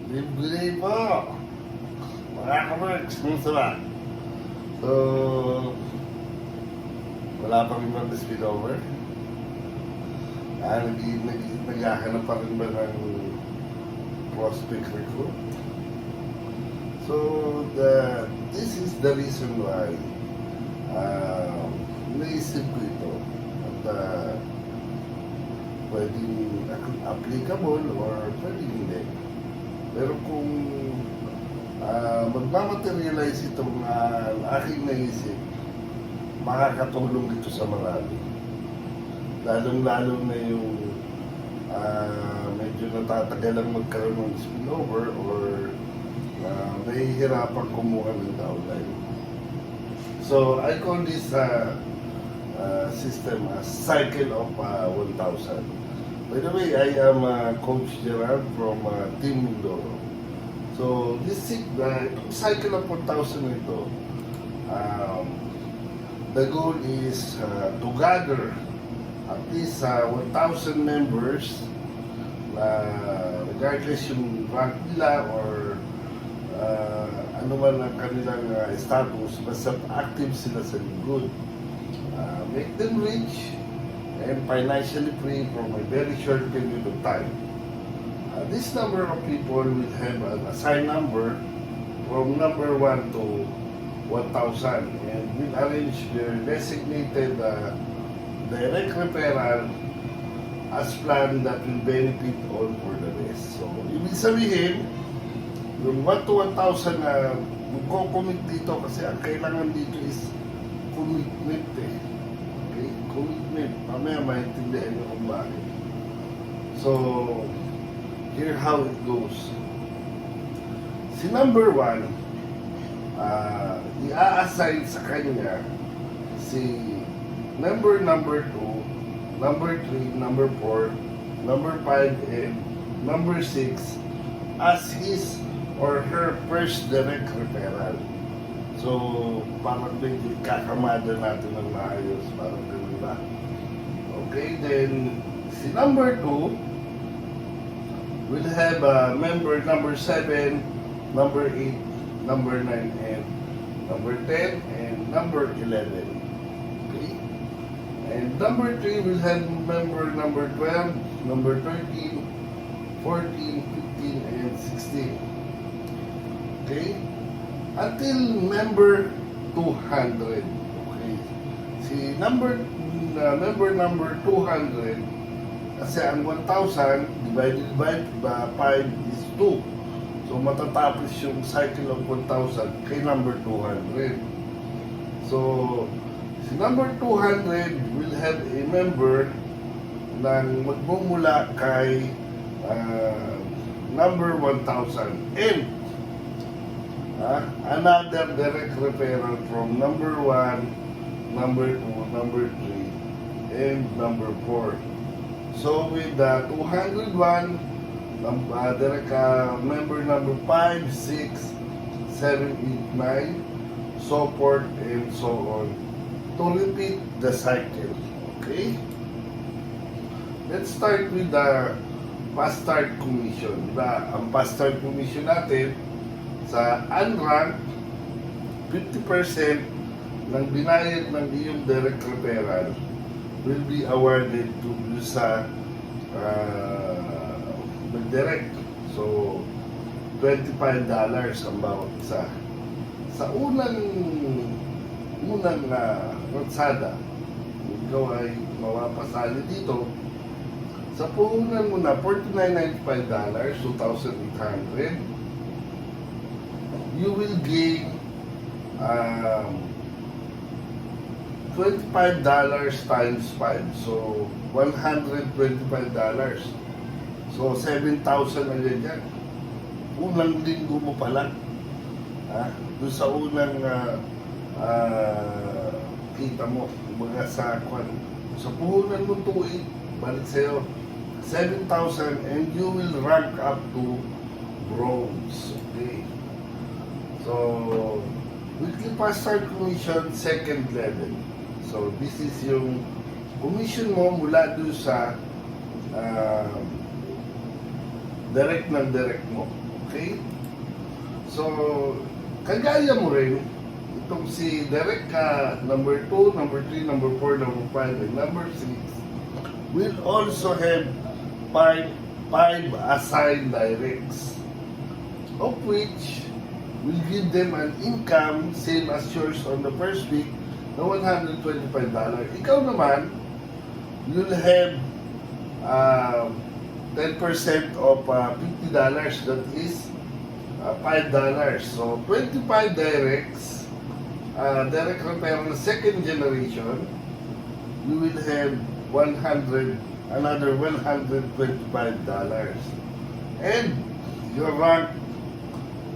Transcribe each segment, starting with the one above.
Libre po! Mga kamerks, kumusta ba? So, wala pa rin bang spillover? Naghahanap pa rin ba ng prospect recruit? So, this is the reason why naisip ko ito. At pwedeng applicable or pwedeng hindi. Pero kung magmamaterialize itong aking naisip, makakatulong ito sa marami. Lalong-lalo na yung medyo natatagalang magkaroon ng spillover or nahihirapan kumuha ng downline. So, I call this system a cycle of 1,000. By the way, I am Coach Gerard from Team Mindoro. So, this cycle of 1,000 ito, the goal is to gather at least 1,000 members regardless yung rank nila or ano man ang kanilang status, basta active sila sa lingkod. Make them rich and financially free from a very short period of time. This number of people will have an assigned number from number 1 to 1,000 and will arrange their designated direct referral as planned that will benefit all for the rest. So, ibig sabihin, yung 1 to 1,000 na magko-commit dito kasi ang kailangan dito is commitment eh. Okay? Commitment. Mamaya maintindihan nyo kung bakit. So, here how it goes. Si number 1, i-assign sa kanya si number 2, number 3, number 4, number 5, and number 6 as his or her first direct referral. So, parang medyo kakamada natin ng maayos. Parang ganun ba? Okay, then si number 2 will have member number 7, number 8, number 9, and number 10, and number 11. Okay? And number 3 will have member number 12, number 13, 14, 15, and 16. Okay? Until member 200. Okay? Si member number 200, kasi ang 1,000 divided by 5 is 2. So matatapos yung cycle of 1,000 kay number 200. So si number 200 will have a member na magmumula kay number 1,000 and another direct referral from number 1, number 2, number 3, and number 4. So with the 201, direct member number 5, 6, 7, 8, 9, so forth and so on to repeat the cycle. Okay? Let's start with the fast start commission. Diba? Ang fast start commission natin sa unranked, 50% ng binayad ng iyong direct referral will be awarded to sa direct. So, $25 ang bawat isa. Sa unang ratsada, ikaw ay mapapasali dito. Sa puhunan mo na, $49.95, 2,800. You will gain $25 times 5. So, $125. So, 7,000 na yan. Unang linggo mo pa lang. Doon sa unang kita mo, mga sa puhunan mo tuwing, balik sa'yo, 7,000 and you will rank up to bronze. Okay. So, weekly fast start commission, second level. So, this is yung commission mo mula doon sa direct ng direct mo. Okay? So, kagaya mo rin, itong si Derek number 2, number 3, number 4, number 5, and number 6 will also have five assigned directs, of which will give them an income same as yours on the first week na $125. Ikaw naman, you'll have 10% of $50, that is $5. So, 25 directs, direct repair na second generation, you will have another $125. And your rank,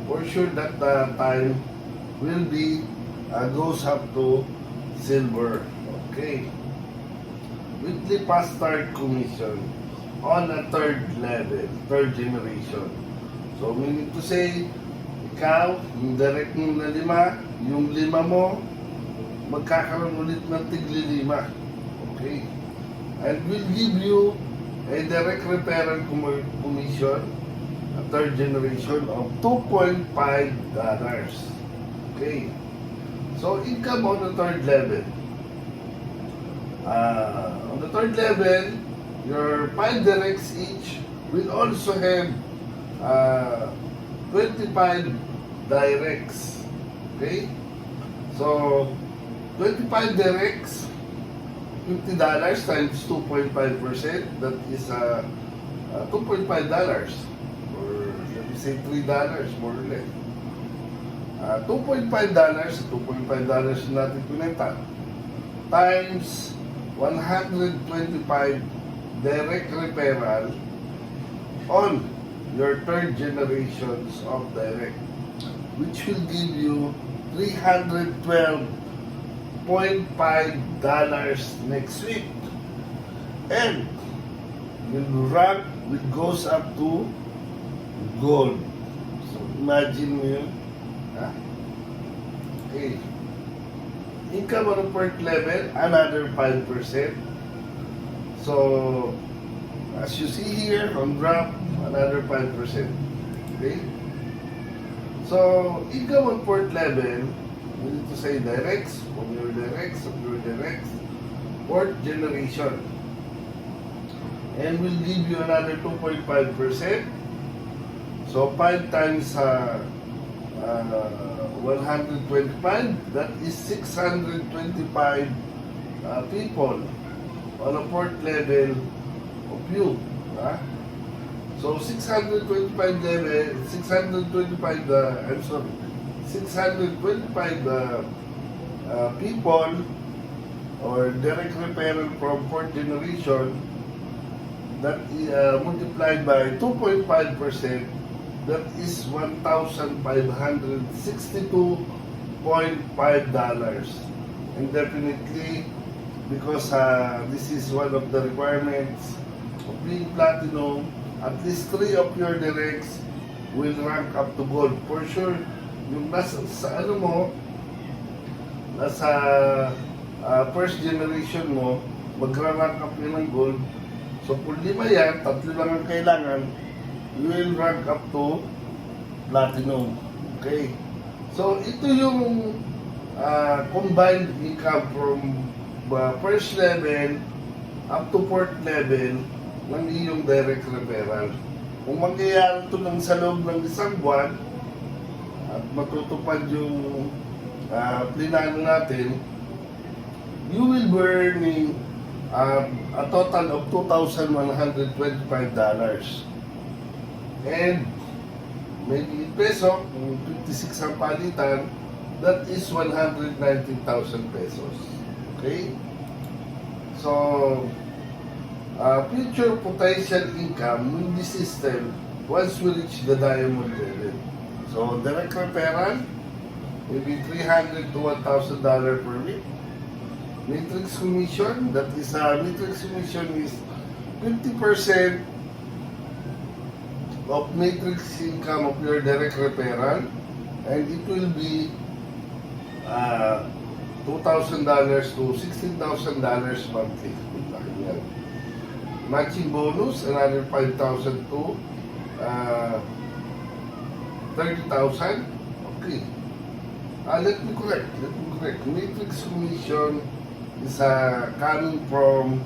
for sure that time will be goes up to silver. Okay. Weekly pass start commission on a third level, third generation. So, meaning to say, ikaw, yung direct mo na 5, yung 5 mo, magkakaroon ulit ng tigli-5. Okay? And will give you a direct repair commission, a third generation of $2.5. Okay? So, income on the third level. On the third level, your 5 directs each will also have 25 directs. Okay? So, 25 directs, $50 times 2.5%, that is $2.5, or let me say $3 more or less. $2.5 natin pinenta, times 125 direct referral on your third generations of direct, which will give you $312.5 next week. And yung rank will goes up to gold. So imagine mo yun. Okay. Income on the fourth level, another 5%. So, as you see here on graph, another 5%. Okay? So, income on fourth level, we need to say directs, from your directs, fourth generation. And will give you another 2.5%. So, 5 times 125, that is 625 people on a fourth level of you. So 625 level, 625 people or direct referral from fourth generation, that multiplied by 2.5%, that is $1,562.5. And definitely, because this is one of the requirements of being platinum, at least 3 of your directs will rank up to gold. For sure, yung nasa sa ano mo, nasa first generation mo, magra-rank up yun ng gold. So kung 5 yan, 3 lang ang kailangan, you will rank up to platinum. Okay? So, ito yung combined income from first level up to fourth level ng iyong direct referral. Kung mangyayari ito ng sa loob ng isang buwan at matutupad yung plinano natin, you will be earning a total of $2,125. And maybe in peso, 56 ang palitan, that is 119,000 pesos. Okay? So, future potential income in this system once we reach the diamond level. So, direct referral, maybe $300 to $1,000 per week. Matrix commission, that is, matrix commission is 50% of matrix income of your direct referral, and it will be $2,000 to $16,000 monthly. Matching bonus, another $5,000 to 30,000? Okay. Let me correct. Matrix commission is coming from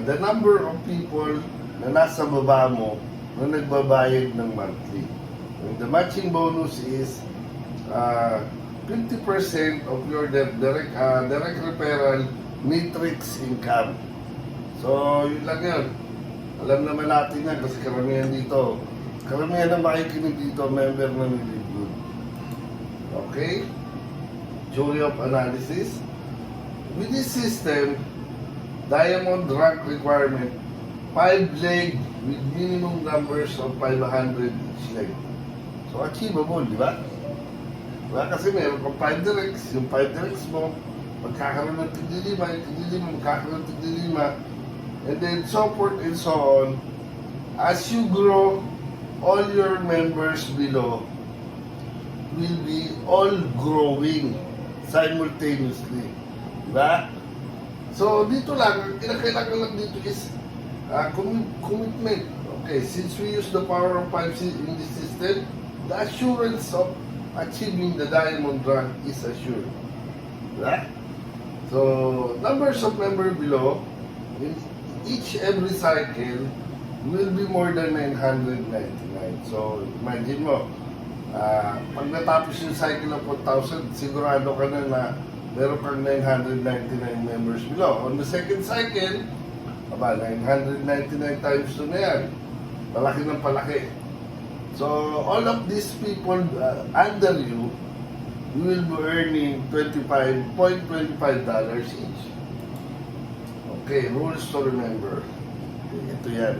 the number of people na nasa baba mo na nagbabayad ng monthly. And the matching bonus is 50% of your direct referral matrix income. So, yun lang yun. Alam naman natin yan kasi karamihan na makikinig dito, member na nilibod. Okay? Theory of analysis. With this system, diamond rank requirement, 5 leg with minimum numbers of 500 each leg. So, achievable, di ba? Diba? Kasi meron kang 5 directs, yung 5 directs mo, magkakaroon ng tigli-lima, yung tigli-lima, magkakaroon ng tigli-lima, and then so forth and so on. As you grow, all your members below will be all growing simultaneously. Diba? So, dito lang, ang kinakailangan lang dito is commitment. Okay, since we use the power of 5 in this system, the assurance of achieving the diamond rank is assured. Diba? So, numbers of members below, in every cycle, will be more than 999. So, imagine mo, pag natapos yung cycle of 1,000, sigurado ka na meron kang 999 members below. On the second cycle, 999 times 2 na yan. Palaki ng palaki. So, all of these people under you will be earning $25.25 each. Okay, rules to remember. Ito yan.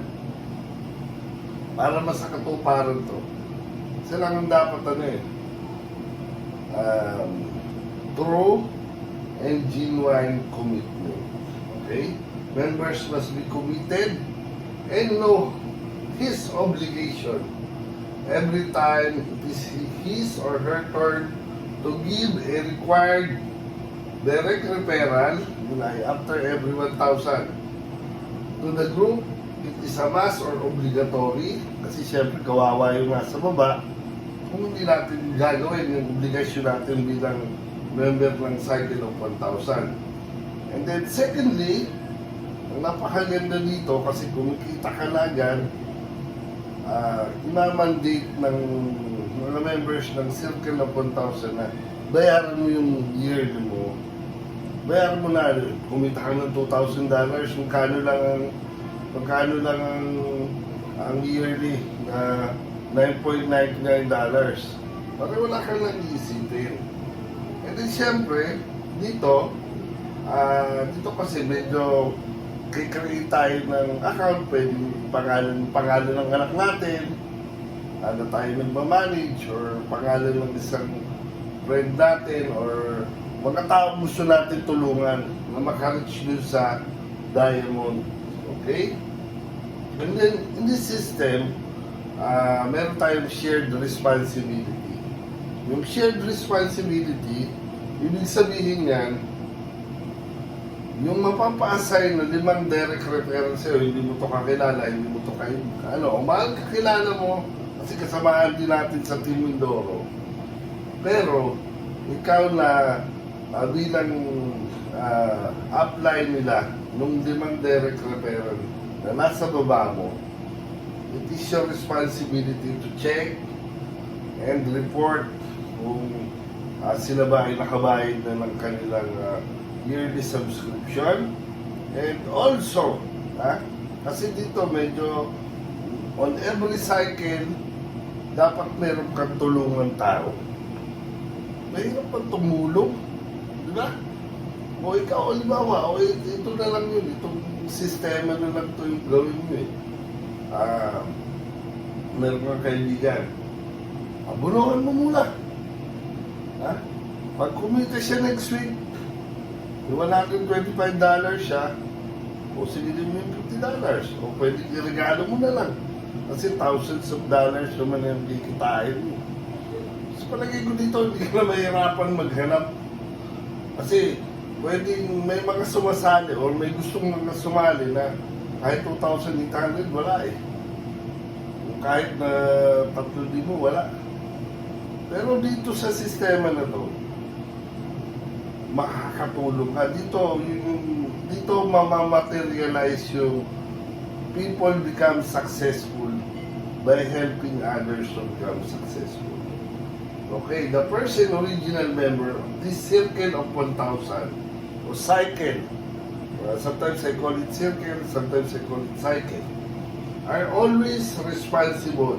Para masakatuparan to. Isa lang ang dapat true and genuine commitment. Okay? Members must be committed and know his obligation. Every time it is his or her turn to give a required direct referral after every 1,000. To the group, it is a must or obligatory kasi syempre kawawa yung nasa baba kung hindi natin gagawin yung obligasyon natin bilang member ng cycle of 1,000. And then secondly, ang napakaganda dito kasi kumikita ka na agad, imamandate ng mga members ng circle of 1,000 na bayaran mo yung yearly mo. Bayaran mo na, kumita ka ng $2,000, magkano lang ang yearly na $9.99. Para wala kang nang iisipin. And then syempre, dito kasi medyo kikreate tayo ng account, pwedeng pangalan ng anak natin, ano tayo nagmamanage, or pangalan ng isang friend natin, or mga tao gusto natin tulungan na makareach dun sa diamond. Okay? And then, in this system, meron tayong shared responsibility. Yung shared responsibility, ibig sabihin yan, yung mapapa-assign na 5 direct referral sa'yo, hindi mo to kakilala, hindi mo to mahal kakilala mo, kasi kasamahan din natin sa Team Mindoro. Pero, ikaw na bilang upline nila, nung 5 direct referral na nasa baba mo, it is your responsibility to check and report kung sila ba ay nakabayad na ng kanilang yearly subscription. And also, kasi dito medyo on every cycle dapat meron kang tulungan tao. Mahirap pang tumulong, di ba? O ikaw, halimbawa, ito na lang yun, itong sistema na lang ito yung gawin mo meron kang kaibigan, abunuhan mo muna. Pag kumita siya next week, $125 siya, o sige din mo yung $50, o pwede i-regalo mo na lang. Kasi thousands of dollars naman yung kikitain mo. So palagay ko dito, hindi ka na mahirapan maghanap. Kasi pwedeng may mga sumasali or may gustong mga sumali na kahit 2,800, wala eh. Kahit na 3,000, wala. Pero dito sa sistema na to, makakatulong ka. Dito mamamaterialize yung people become successful by helping others to become successful. Okay, the person original member of this circle of 1,000 or cycle, sometimes I call it circle, sometimes I call it cycle, are always responsible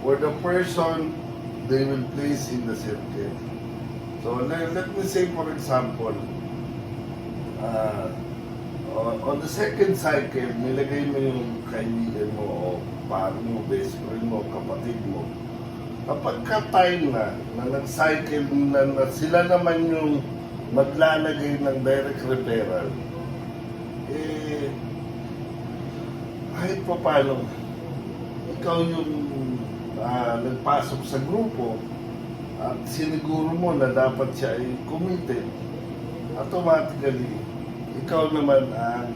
for the person they will place in the circle. So let me say, for example, on the second cycle, nilagay mo yung kaibigan mo o parang mo, best friend mo, kapatid mo. Kapag ka-time na nag-cycle na sila naman yung maglalagay ng direct referral, kahit pa paano, ikaw yung nagpasok sa grupo at siniguro mo na dapat siya ay committed, automatically, ikaw naman ang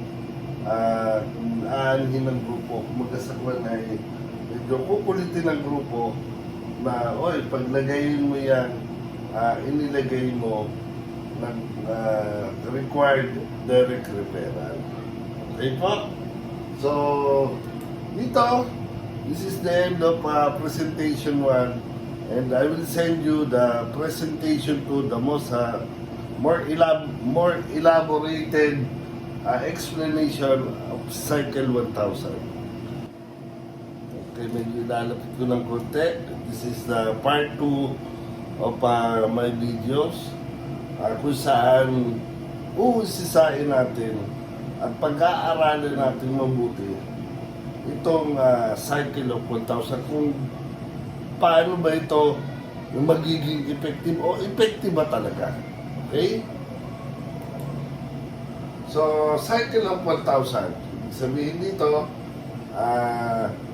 aanhin ng grupo. Magkasakwan ay medyo kukulitin ng grupo na, oy, paglagayin mo yan, inilagay mo ng required direct referral. Okay po? So, dito, this is the end of presentation 1, and I will send you the presentation 2, the more elaborated explanation of cycle 1,000. Okay, medyo ilalapit ko ng konti. This is the part 2 of my videos, kung saan uusisain natin at pag-aaralin natin mabuti itong cycle of 1,000, kung paano ba ito yung magiging effective o effective ba talaga. Okay? So, cycle of 1,000, ibig sabihin dito,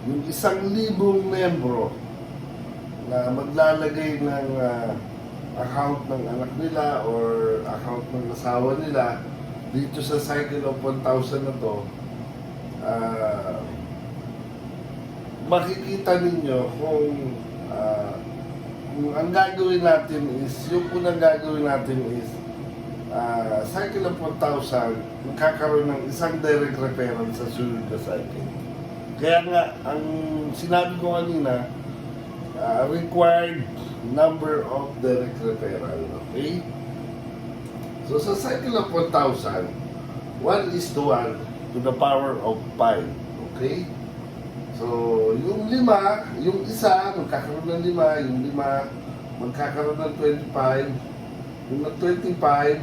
yung 1,000 membro na maglalagay ng account ng anak nila or account ng asawa nila dito sa cycle of 1,000 na to, makikita ninyo kung ang gagawin natin is, yung unang gagawin natin is, cycle of 1,000, magkakaroon ng isang direct referral sa sunod na cycle. Kaya nga, ang sinabi ko kanina, required number of direct referral. Okay? So, sa cycle of 1,000, 1 is to 1 to the power of 5. Okay? So, yung 5, yung isa, magkakaroon ng 5, yung 5, magkakaroon ng 25, yung 25,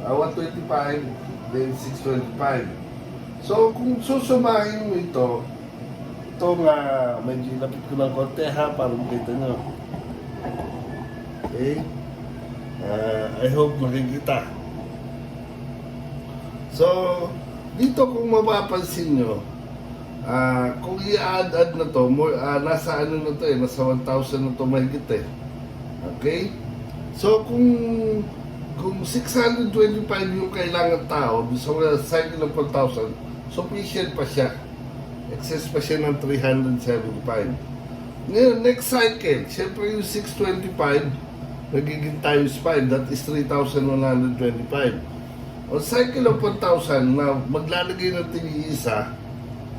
125, then 625. So, kung susumahin mo ito medyo lapit ko ng konti ha, para makita nyo. Okay? I hope makikita. So, dito kung mapapansin nyo, kung i-add na to, nasa ano na to nasa 1,000 na to mahigit Okay? So, kung 625 yung kailangan tao, sa cycle ng 1,000, sufficient pa siya. Excess pa siya ng 375. Ngayon, next cycle, syempre yung 625, magiging times 5, that is 3,125. On cycle of 1,000, na maglalagay ng tig-isa,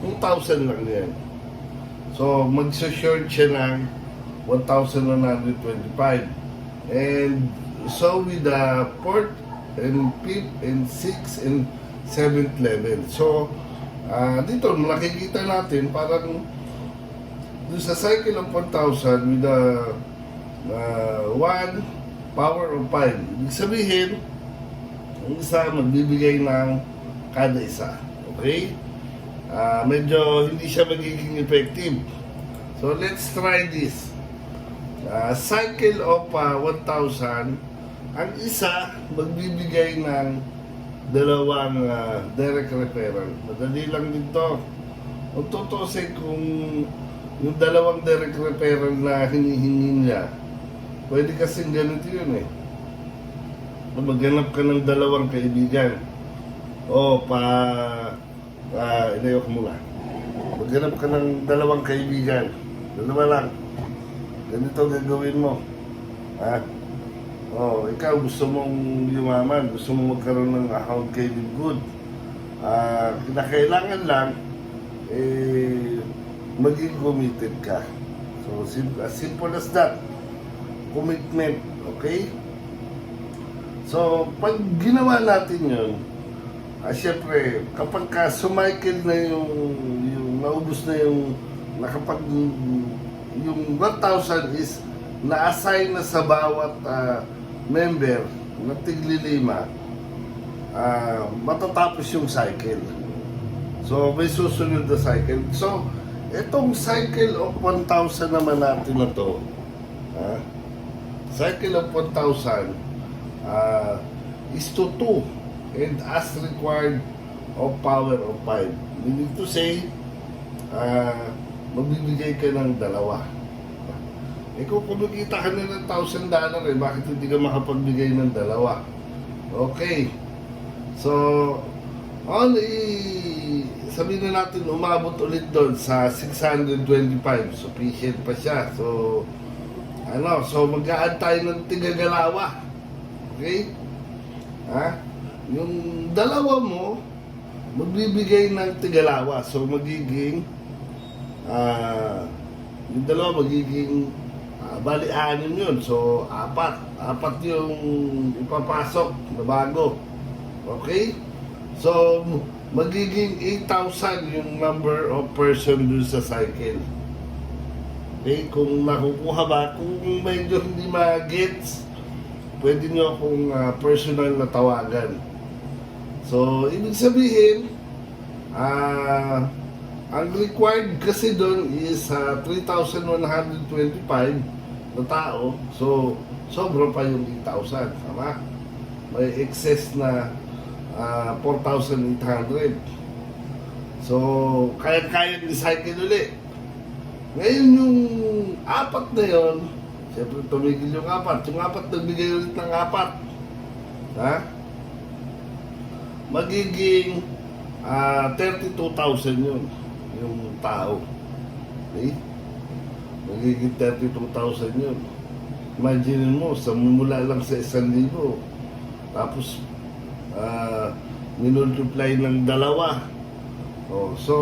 2,000 lang yan. So, mag-short siya ng 1,125. And so with the 4th and 5th and 6th and 7th level. So, dito nakikita natin parang doon sa cycle of 1,000 with the 1 power of 5. Ibig sabihin, ang isa magbibigay ng kada isa. Okay? Medyo hindi siya magiging effective. So, let's try this. Cycle of 1,000, ang isa magbibigay ng 2 direct referral. Madali lang dito. Kung tutusin, kung yung 2 direct referral na hinihingi niya, pwede kasing ganito yun maghanap ka ng 2 kaibigan. O, ilayo ko muna. Maghanap ka ng 2 kaibigan. 2 lang. ganito gagawin mo. Ha? Oh, ikaw gusto mong yumaman, gusto mong magkaroon ng account kay Good. Kinakailangan lang, maging committed ka. So, as simple as that. Commitment, okay? So, pag ginawa natin yun, syempre, kapag ka sumicle na yung naubos na yung yung 1,000 is na-assign na sa bawat member na tigli-5, matatapos yung cycle. So, may susunod na cycle. So, itong cycle of 1,000 naman natin na to, cycle of 1,000 is to 2 and as required of power of 5. Meaning to say, magbibigay ka ng 2. Kung kumikita ka na ng $1,000, bakit hindi ka makapagbigay ng 2? Okay. So, sabihin na natin, umabot ulit doon sa 625. Sufficient pa siya. So, mag-a-add tayo ng tigagalawa. Okay? Yung 2 mo, magbibigay ng tigalawa. So, magiging, yung 2 magiging, bali 6 yun. So, 4 yung ipapasok na bago. Okay? So, magiging 8,000 yung number of person dun sa cycle. Okay? Kung nakukuha ba, kung medyo hindi ma-gets, pwede nyo akong personal na tawagan. So, ibig sabihin, ang required kasi doon is 3,125 na tao. So, sobra pa yung 8,000. Tama? May excess na 4,800. So, kaya-kaya recycle ulit. Ngayon yung 4 na yun, siyempre tumigil yung 4. Yung 4 nagbigay ulit ng 4. Magiging 32,000 yun, yung tao. Okay? Magiging 32,000 yun. Imagine mo, mula lang sa 1,000. Tapos, minultiply ng 2. So,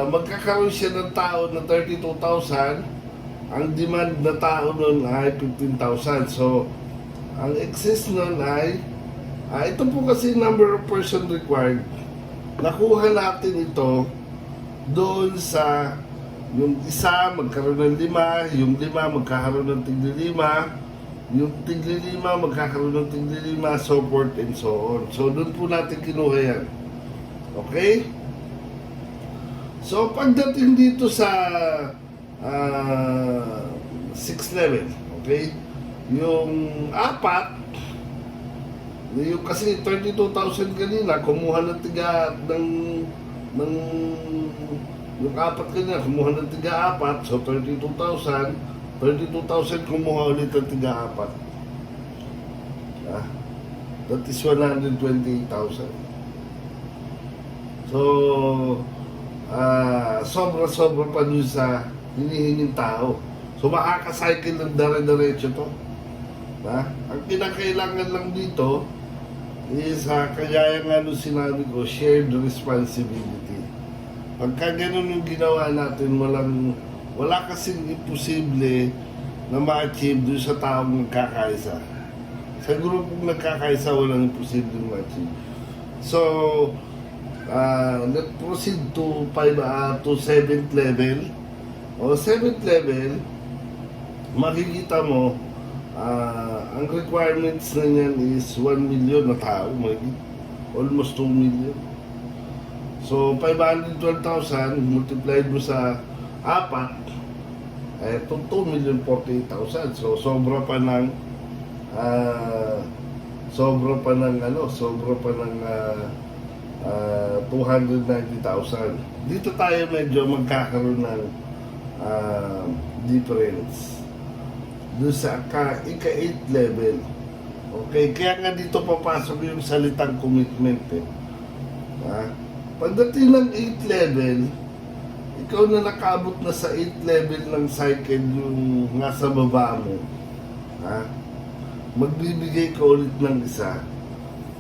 magkakaroon siya ng tao na 32,000. Ang demand na tao nun ay 15,000. So, ang excess nun ay, ito po kasi number of person required. Nakuha natin ito doon sa yung isa magkaroon ng 5, yung 5 magkakaroon ng tigli-5, yung tigli-5 magkakaroon ng tigli-5, so forth and so on. So, doon po natin kinuha yan. Okay? So, pagdating dito sa 6th level, okay? Yung 4, yung kasi 32,000 kanina, kumuha ng yung 4 kanina, kumuha ng 4, so 32,000 kumuha ulit ng 4. That is 128,000. So, sobra-sobra pa dun sa hinihinging tao. So, makakacycle ng dare-diretso to. Ang kinakailangan lang dito is, kagaya nga nung sinabi ko, shared responsibility. Pagka ganun yung ginawa natin, wala kasing imposible na ma-achieve doon sa taong nagkakaisa. Sa grupong nagkakaisa, walang imposible ma-achieve. So, let's proceed to 7th level. O 7th level, makikita mo, ang requirements na niyan is 1 million na tao, almost 2 million. So, 512,000 multiplied mo sa 4, itong 2,048,000. So, sobra pa ng 290,000. Dito tayo medyo magkakaroon ng difference doon sa ika-8th level. Okay, kaya nga dito papasok yung salitang commitment. Pagdating ng 8th level, ikaw na nakaabot na sa 8 level ng cycle yung nasa baba mo, ha? Magbibigay ka ulit ng isa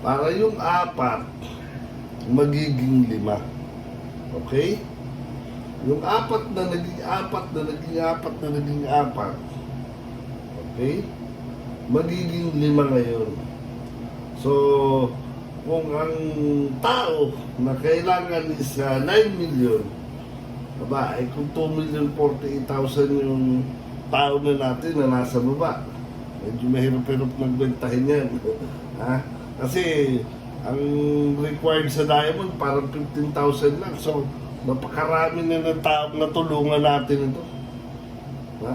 para yung 4 magiging 5. Okay? Yung 4 na naging 4 na naging 4 na naging 4. Okay? Magiging 5 ngayon. So, kung ang tao na kailangan is 9 million, aba, ay kung 2,048,000 yung tao na natin na nasa baba, medyo mahirap-hirap nagbentahin yan. Ha? Kasi, ang required sa diamond parang 15,000 lang. So, napakarami na ng taong natulungan natin ito. Ha?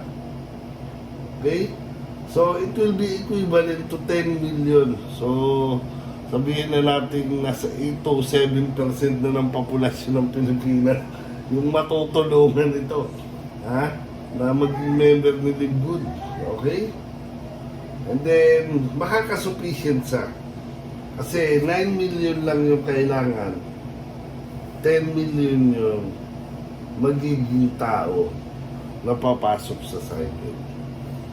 Okay? So, it will be equivalent to 10 million. So, sabihin na natin nasa 8 to 7% na ng populasyon ng Pilipinas yung matutulungan ito. Ha? Na maging member ni Live Good. Okay? And then, makakasufficient siya. Kasi 9 million lang yung kailangan. 10 million yung magiging tao na papasok sa cycle.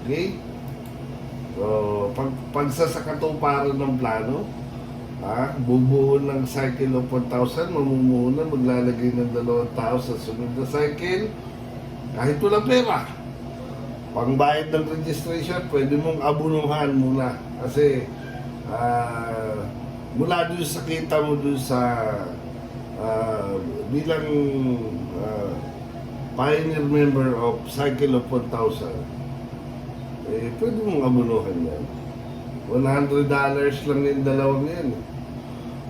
Okay? So, pag sa katuparan ng plano, bubuo ng cycle of 1,000, mamumuhunan, maglalagay ng 2 tao sa sunod na cycle, kahit walang pera. Pangbayad ng registration, pwede mong abunuhan muna. Kasi, mula doon sa kita mo doon sa bilang pioneer member of Cycle of 1,000, pwede mong abunuhan yan. $100 lang yung dalawang yan.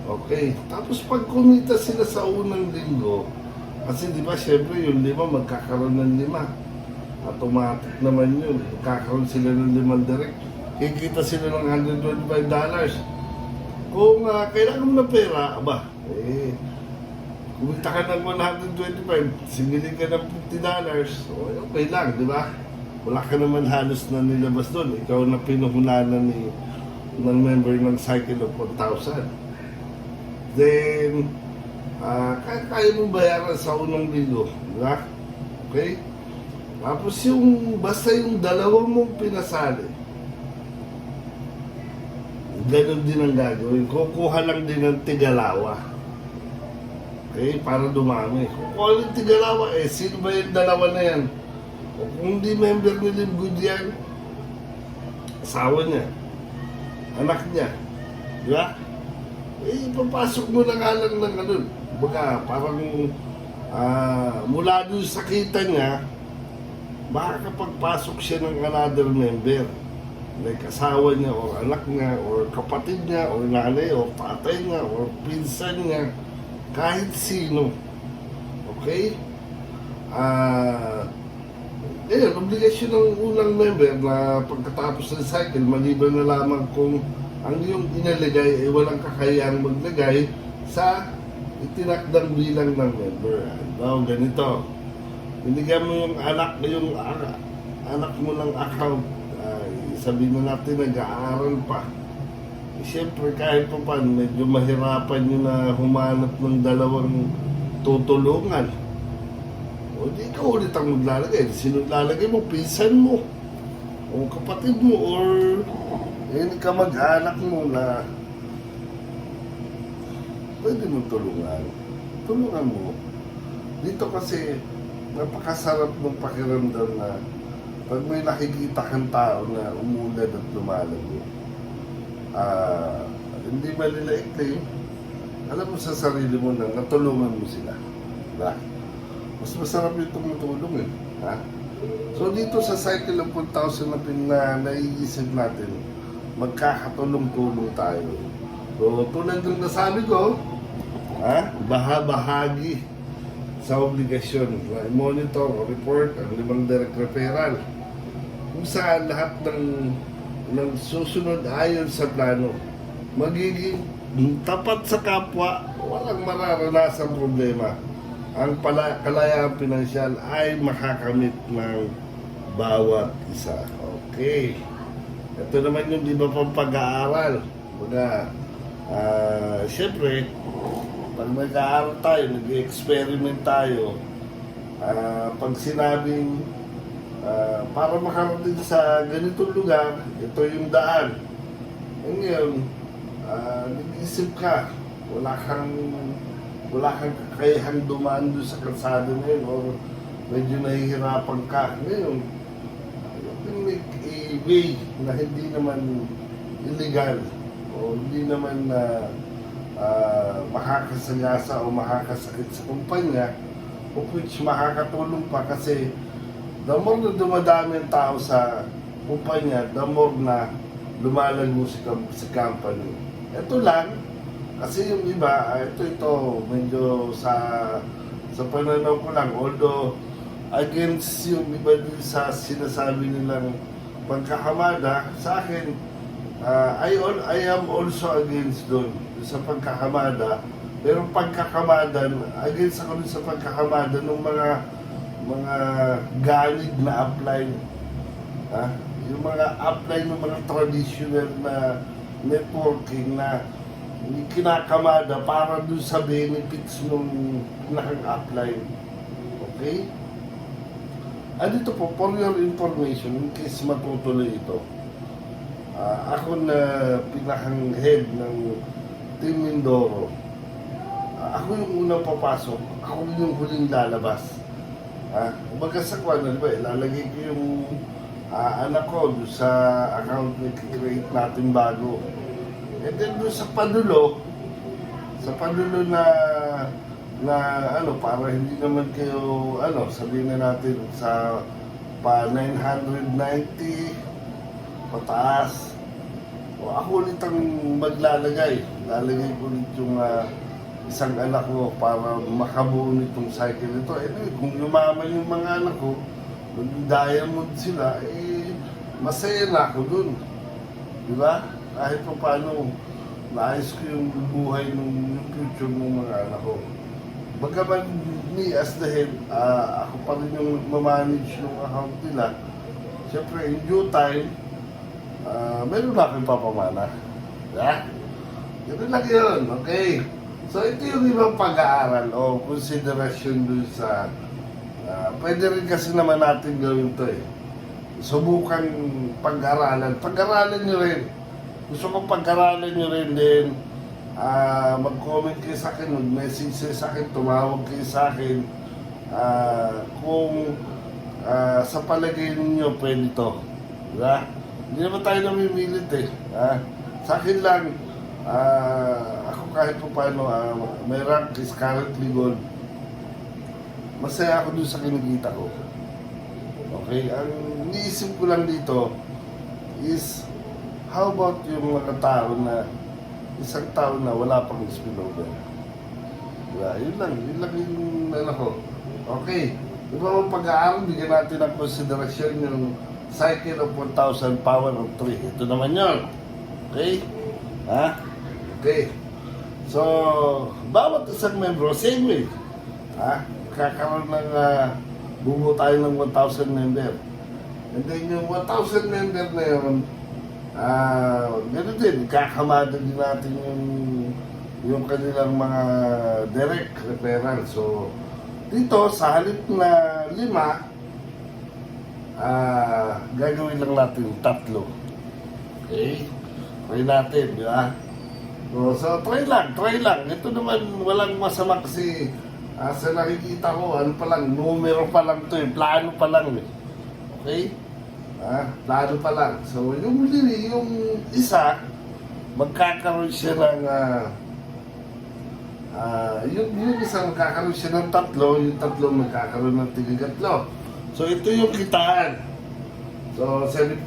Okay. Tapos pag kumita sila sa unang linggo, kasi di ba syempre yung 5 magkakaroon ng 5. Automatic naman yun. Magkakaroon sila ng 5 direct. Kikita sila ng $125. Kung kailangan mo ng pera, aba, kumita ka ng 125, singilin ka ng $50, okay lang, di ba? Wala ka naman halos na nilabas doon. Ikaw na pinuhunanan ng member ng Cycle of 1,000. Then, kaya mo bayaran sa unang linggo, di ba? Okay? Tapos basta yung 2 mong pinasali, ganun din ang gagawin. Kukuha lang din ng tigalawa. Okay? Para dumami. Kukuha lang ng tigalawa. Sino ba yung 2 na yan? O kung hindi member ni Live Good yan, asawa niya, anak niya, di ba? Ipapasok mo na nga lang ng ano. Baga, parang mula doon sa kita niya, makakapagpasok siya ng another member. Like asawa niya, o anak niya, or kapatid niya, or nanay, o tatay niya, or pinsan niya, kahit sino. Okay? Ngayon, obligasyon ng unang member na pagkatapos ng cycle, maliban na lamang kung ang iyong inalagay ay walang kakayang maglagay sa itinakdang bilang ng member. Now, ganito. Binigyan mo yung anak mo ng account. Sabihin na natin, nag-aaral pa. Siyempre, kahit pa paano, medyo mahirapan nyo na humanap ng 2 tutulungan. O di ka ulit ang maglalagay. Sino lalagay mo? Pinsan mo. O kapatid mo. Or hindi ka mag-anak mo na pwede mo tulungan. Tulungan mo. Dito kasi napakasarap ng pakiramdam na pag may nakikita kang tao na umulad at lumalago, hindi ba nila i-claim? Alam mo sa sarili mo na natulungan mo sila. Diba? Mas masarap yung tumutulong eh. Ha? So dito sa Cycle of 1,000 na naiisip natin, magkakatulong-tulong tayo. So tulad ng nasabi ko, bahagi sa obligasyon. Monitor o report ang 5 direct referral. Kung saan lahat ng susunod ayon sa plano, magiging tapat sa kapwa, walang mararanasang problema. Ang kalayaan pinansyal ay makakamit ng bawat isa. Okay. Ito naman yung di ba pang pag-aaral. Siyempre, pag nag-aaral tayo, nag-experiment tayo, Pag sinabing para makarating sa ganitong lugar, ito yung daan. Ngayon, nag-iisip ka, wala kang kakayahang dumaan doon sa kalsada na yun o medyo nahihirapan ka. Ngayon, make a way na hindi naman illegal o hindi naman makakasagasa o makakasakit sa kumpanya, of which makakatulong pa kasi the more na dumadami ang tao sa kumpanya, the more na lumalago si company. Ito lang, kasi yung iba, ito, medyo sa pananaw ko lang, although against yung iba din sa sinasabi nilang pagkakamada, sa akin, I am also against doon sa pagkakamada. Pero pagkakamada, against ako dun sa pagkakamada ng mga ganid na apply. Yung mga apply ng mga traditional na networking na kinakamada para doon sa benefits nung nakang-apply. Okay? Dito po, for your information, in case matutuloy ito, ako na pinakang head ng Team Mindoro. Ako yung unang papasok, ako yung huling lalabas. Kumbaga sa kwan, ilalagay ko yung anak ko doon sa account na create natin bago. And then doon sa padulo na para hindi naman kayo, sabihin na natin sa pa 990 pataas. Ako ulit ang maglalagay. Lalagay ko ulit yung isang anak ko para makabuo nitong cycle nito. Anyway, kung lumaman yung mga anak ko, mag-diamond sila, masaya na ako dun. Di ba? Kahit pa paano, naayos ko yung buhay ng future ng mga anak ko. Bagaman me as the head, ako pa rin yung mamanage ng account nila. Siyempre, in due time, meron na akong papamana. Yeah? Ganun lang yun, okay? So, ito yung ibang pag-aaral o konsiderasyon dun sa... pwede rin kasi naman natin gawin to eh. Subukan pag-aralan. Pag-aralan nyo rin. Gusto ko pag-aralan nyo rin din. Mag-comment kayo sa akin, mag-message kayo sa akin, tumawag kayo sa akin. Kung sa palagay ninyo pwede to. Diba? Hindi naman tayo namimilit eh. Sa akin lang, ako kahit po paano, may rank is currently gold. Masaya ako dun sa kinikita ko. Okay? Ang iniisip ko lang dito is, how about yung mga tao na, isang tao na wala pang spillover? Diba? Yun lang yung ko. Okay. Diba ang pag-aaral, bigyan natin ng konsiderasyon yung cycle of 1,000 power of 3. Ito naman yun. Okay? Okay. So, bawat isang membro, same way. Kakaroon ng, bubuo tayo ng 1,000 member. And then yung 1,000 member na yun, gano'n din, kakamada din natin yung kanilang mga direct referral. So, dito, sa halip na 5, gagawin lang natin 3. Okay? Try natin, di ba? So, try lang. Ito naman, walang masama kasi sa nakikita ko, pa lang, numero pa lang to eh, plano pa lang eh. Okay? Plano pa lang. So, yung isa, magkakaroon siya ng, yung isa magkakaroon siya ng 3, yung 3 magkakaroon ng 3. So, ito yung kitaan. So, $75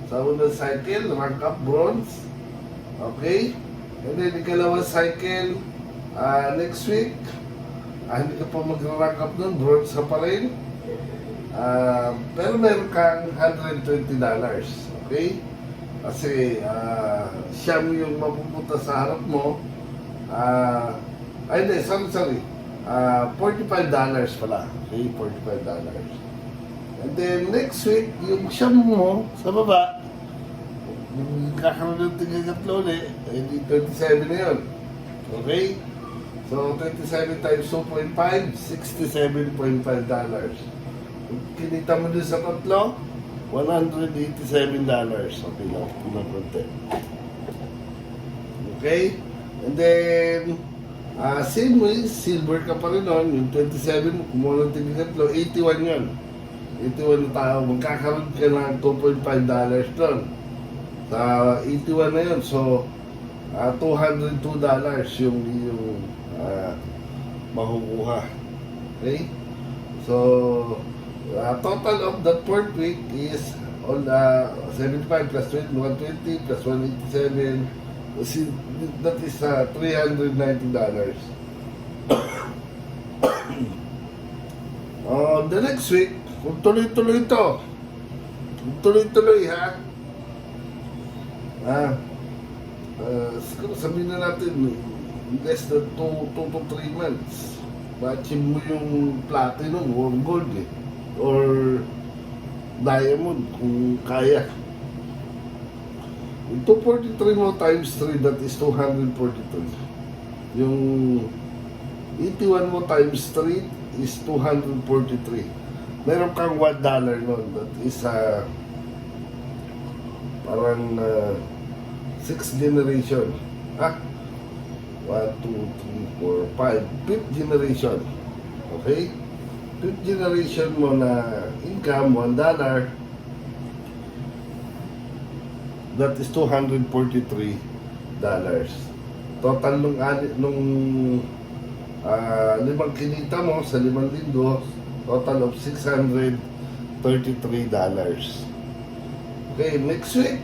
sa unang cycle, rank up bronze. Okay? And then, ikalawang cycle, next week, hindi ka pa mag-rank up nun, bronze ka pa rin. Pero meron kang $120. Okay? Kasi, siyam yung mapupunta sa harap mo. Hindi, sorry. $45 pala. Okay, $45. And then, next week, yung siyam mo sa baba, kakaroon ng 3 ulit, hindi 27 na yun. Okay? So, 27 times 2.5, $67.5. Kung kinita mo din sa tatlo, $187. Okay lang, kulang konti. Okay? And then, same way, silver ka pa rin nun. Yung 27, kumuha ng tingin tatlo, 81 yun. 81 na tao, magkakaroon ka ng $2.5 doon. Sa 81 na yun, so, $202 yung makukuha. Okay? So, total of that fourth week is all 75 plus 20, 120 plus 187. That is $390. The next week, kung tuloy-tuloy ito, kung tuloy-tuloy ha, siguro sabihin na natin, less than 2 to 3 months, ma-achieve mo yung platinum or gold or diamond kung kaya. Yung 243 mo times 3, that is 243. Yung 81 mo times 3 is 243. Meron kang $1 nun, that is parang 6th generation. 1, 2, 3, 4, 5. 5th generation. Okay? 5th generation mo na income, $1. That is $243. Total nung limang kinita mo sa 5 linggo, total of $633. Okay, next week.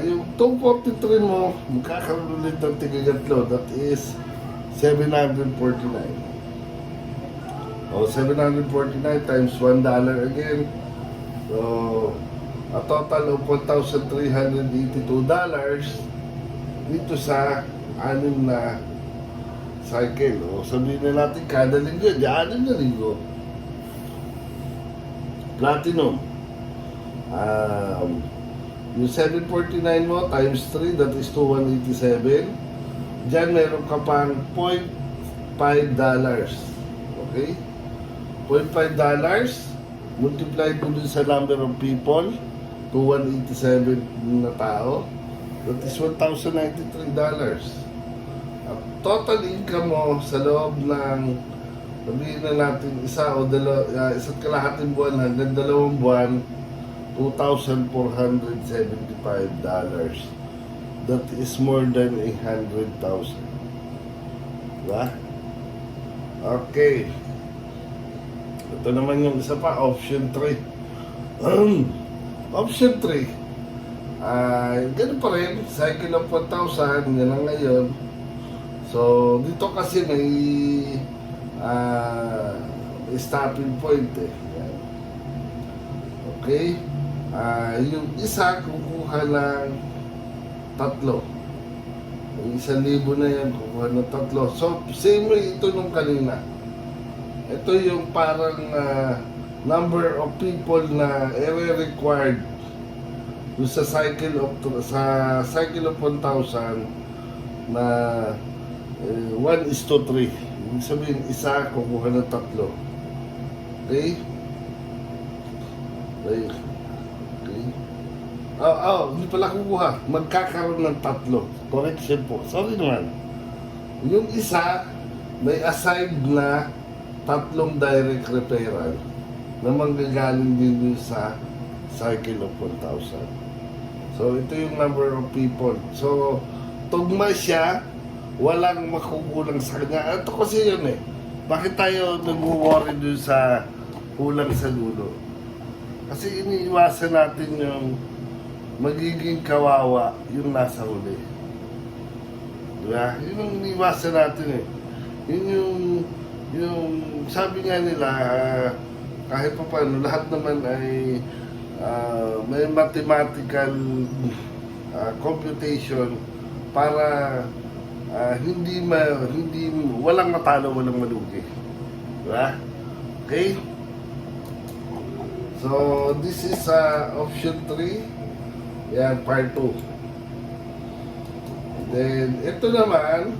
Yung 243 mo, magkakaroon ulit ng tigigatlo. That is 749. O, 749 times $1 again. So, a total of $1,382 dito sa 6 na cycle. O, sabihin na natin kada linggo, di 6 na linggo. Platinum. Yung 749 mo times 3, that is 2,187. Diyan meron ka pang $0.5. Okay? $0.5 multiplied mo dun sa number of people, 2,187 na tao, that is $1,093. At total income mo sa loob ng, sabihin na natin, isa't kalahating buwan hanggang 2 buwan, $2,475. That is more than 100,000. Diba? Okay. Ito naman yung isa pa, option 3. Option 3. Ganun pa rin, cycle of 1,000, yan ang ngayon. So, dito kasi may stopping point Yan. Okay? Yung isa, kukuha ng 3. Yung 1,000 na yan, kukuha ng 3. So, same way ito nung kanina. Ito yung parang number of people na required sa cycle of 1,000 na 1:3. Ibig sabihin, isa, kukuha ng 3. Okay? Okay. Hindi pala kukuha. Magkakaroon ng 3. Correction po. Sorry naman. Yung isa, may assigned na 3 direct referral na manggagaling din sa cycle of 1,000. So, ito yung number of people. So, tugma siya, walang makukulang sa kanya. Ito kasi yun Bakit tayo nag-worry dun sa kulang sa dulo? Kasi iniiwasan natin yung magiging kawawa yung nasa huli. Diba? Yun yung iniiwasan natin Yun yung sabi nga nila, kahit pa paano, lahat naman ay may mathematical computation para walang matalo, walang malugi. Diba? Okay? So, this is option 3. Yan, part 2. Then, ito naman,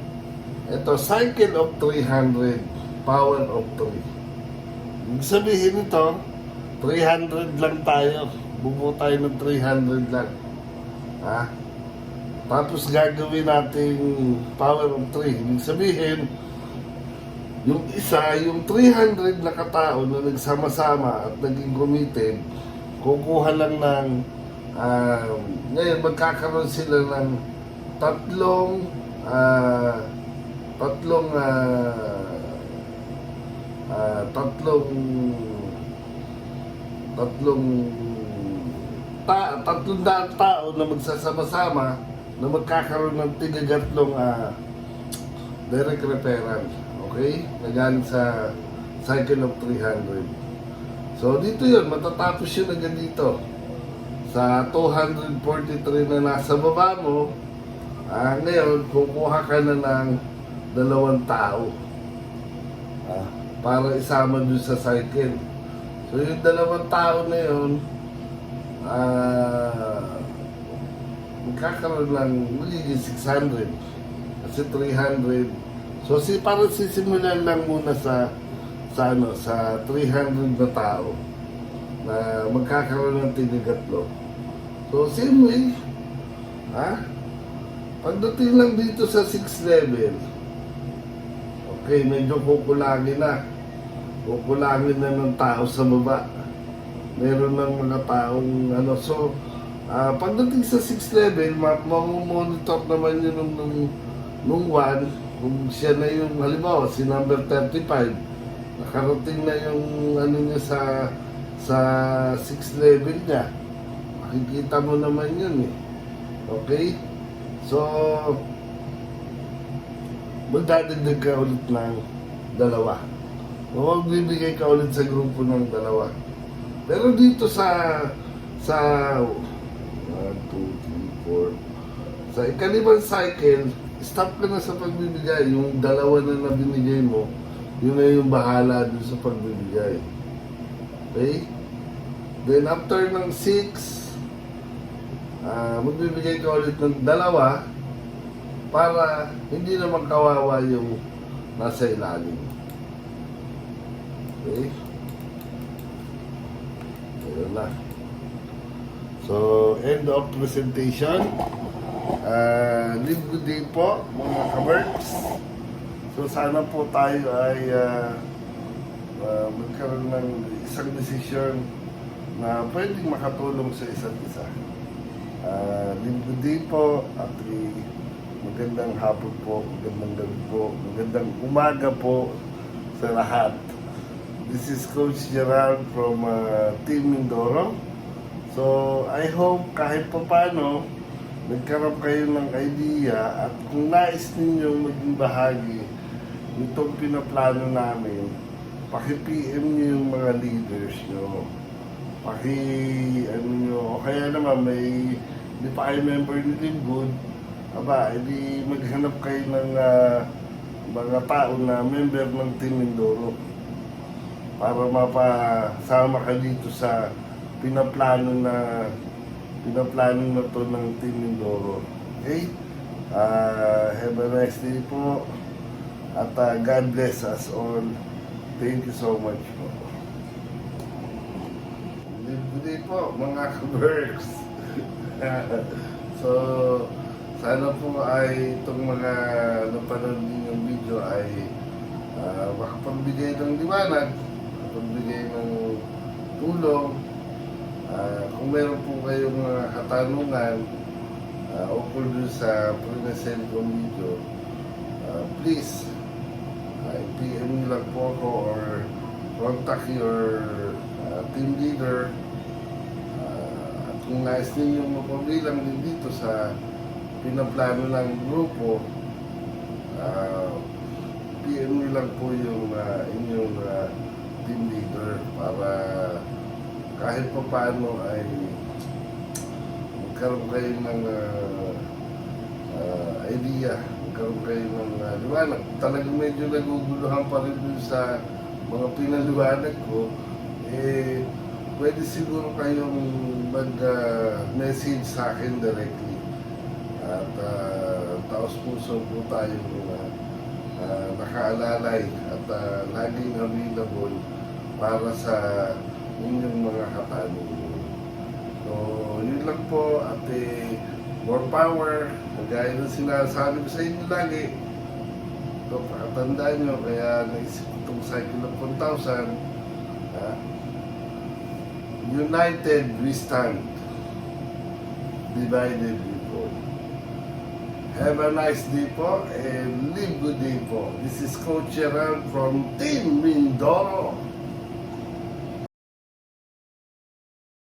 ito, cycle of 300, power of 3. Ibig sabihin ito, 300 lang tayo. Bubuo tayo ng 300 lang. Ha? Tapos gagawin natin power of 3. Ibig sabihin, yung isa, yung 300 na katao na nagsama-sama at naging committed, kukuha lang ng, ngayon magkakaroon sila ng tatlong, tatlong, tatlong, tatlong daang tao na magsasama-sama na magkakaroon ng tigagatlong direct referral. Okay? Nagaling sa cycle of 300. So, dito yun. Matatapos yun agad dito. Sa 243 na nasa baba mo, ngayon, kukuha ka na ng 2 tao para isama dun sa cycle. So, yung 2 tao na yun, magkakaroon ng magiging 600. Kasi 300. So, parang sisimulan lang muna sa 300 na tao na magkakaroon ng tinigatlo. So, same way, pagdating lang dito sa 6th level, okay, medyo kukulangin na. Kukulangin na ng tao sa baba. Meron ng mga taong so, pagdating sa 6th level, mamonitor naman yun nung 1, kung siya na yung, halimbawa, si number 35, nakarating na yung niya sa 6th level niya. Makikita mo naman yun eh. Okay? So, magdadagdag ka ulit ng 2. Huwag bibigay ka ulit sa grupo ng 2. Pero dito sa 1, 2, 3, 4, sa ikalimang cycle, stop ka na sa pagbibigay. Yung 2 na binigay mo, yun na yung bahala dun sa pagbibigay. Okay? Then after ng 6, magbibigay ka ulit ng 2 para hindi naman kawawa yung nasa ilalim. Okay? Ayun na. So, end of presentation. Live good day po, mga ka-works. So, sana po tayo ay magkaroon ng isang desisyon na pwedeng makatulong sa isa't isa. Live good day po at magandang hapon po, magandang gabi po, magandang umaga po sa lahat. This is Coach Gerald from Team Mindoro. So, I hope kahit pa paano, nagkaroon kayo ng idea at kung nais ninyong maging bahagi nitong pinaplano namin, paki-PM niyo yung mga leaders nyo. O kaya naman hindi pa kayo member ni Live Good, edi maghanap kayo ng mga tao na member ng Team Mindoro para mapasama ka dito sa pinaplano na to ng Team Mindoro. Okay? Have a nice day po. At God bless us all. Thank you so much po. Good day po, mga ka-works. So, sana po ay itong mga napanood ninyong video ay makapagbigay ng liwanag, makapagbigay ng tulong. Kung meron po kayong mga katanungan ukol dun sa present kong video, please PM nyo lang po ako or contact your team leader. At kung nais ninyo mapabilang din dito sa pinaplano ng grupo, PM nyo lang po yung inyong team leader para kahit pa paano ay magkaroon kayo ng idea, magkaroon kayo ng liwanag. Talagang medyo naguguluhan pa rin dun sa mga pinaliwanag ko. Pwede siguro kayong mag-message sa akin directly. At taos puso po tayong nakaalalay at laging available para sa inyong mga katanungan. So, yun lang po at more power, gaya ng sinasabi ko sa inyo lagi. So, pakatandaan nyo, kaya naisip ko itong cycle of 1,000. United we stand, divided we fall. Have a nice day po and live good day po. This is Coach Gerald from Team Mindoro.